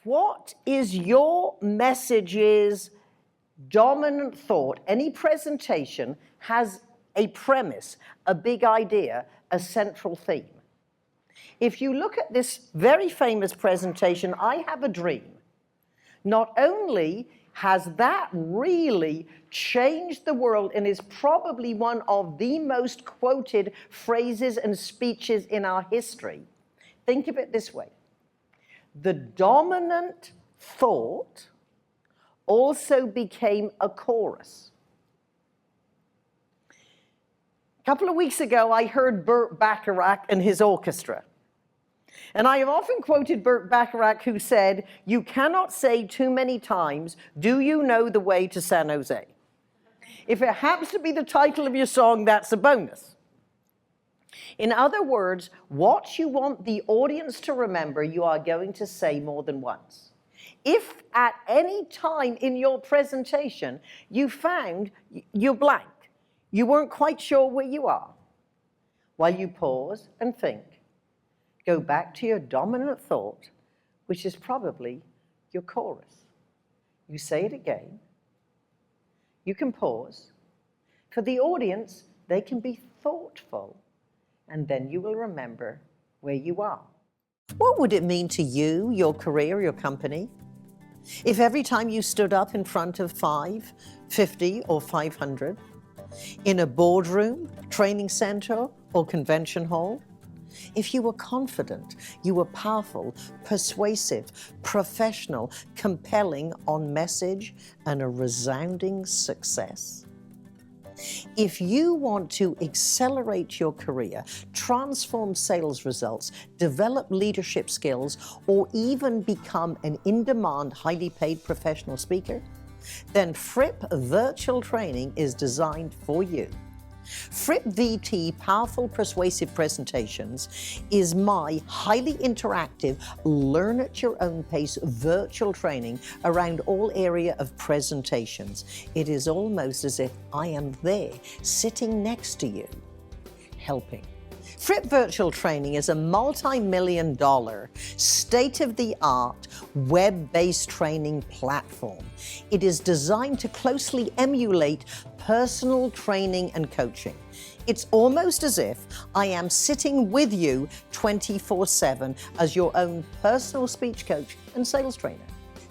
What is your message's dominant thought? Any presentation has a premise, a big idea, a central theme. If you look at this very famous presentation, I Have a Dream, not only has that really changed the world and is probably one of the most quoted phrases and speeches in our history, think of it this way. The dominant thought also became a chorus. A couple of weeks ago, I heard Burt Bacharach and his orchestra. And I have often quoted Burt Bacharach, who said, "You cannot say too many times, 'Do you know the way to San Jose?'" If it happens to be the title of your song, that's a bonus. In other words, what you want the audience to remember, you are going to say more than once. If at any time in your presentation you found you're blank, you weren't quite sure where you are, while you pause and think, go back to your dominant thought, which is probably your chorus. You say it again. You can pause. For the audience, they can be thoughtful, and then you will remember where you are. What would it mean to you, your career, your company, if every time you stood up in front of 5, 50, or 500, in a boardroom, training center, or convention hall, if you were confident, you were powerful, persuasive, professional, compelling on message, and a resounding success? If you want to accelerate your career, transform sales results, develop leadership skills, or even become an in-demand, highly paid professional speaker, then Fripp Virtual Training is designed for you. FrippVT Powerful Persuasive Presentations is my highly interactive, learn-at-your-own-pace virtual training around all area of presentations. It is almost as if I am there, sitting next to you, helping. Fripp Virtual Training is a multi-million-dollar, state-of-the-art, web-based training platform. It is designed to closely emulate personal training and coaching. It's almost as if I am sitting with you 24/7 as your own personal speech coach and sales trainer.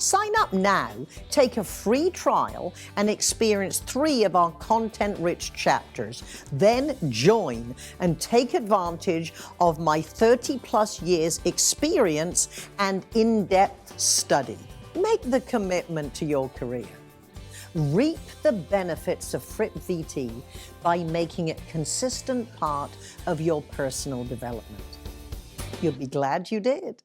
Sign up now, take a free trial, and experience 3 of our content-rich chapters. Then join and take advantage of my 30-plus years experience and in-depth study. Make the commitment to your career. Reap the benefits of FrippVT by making it a consistent part of your personal development. You'll be glad you did.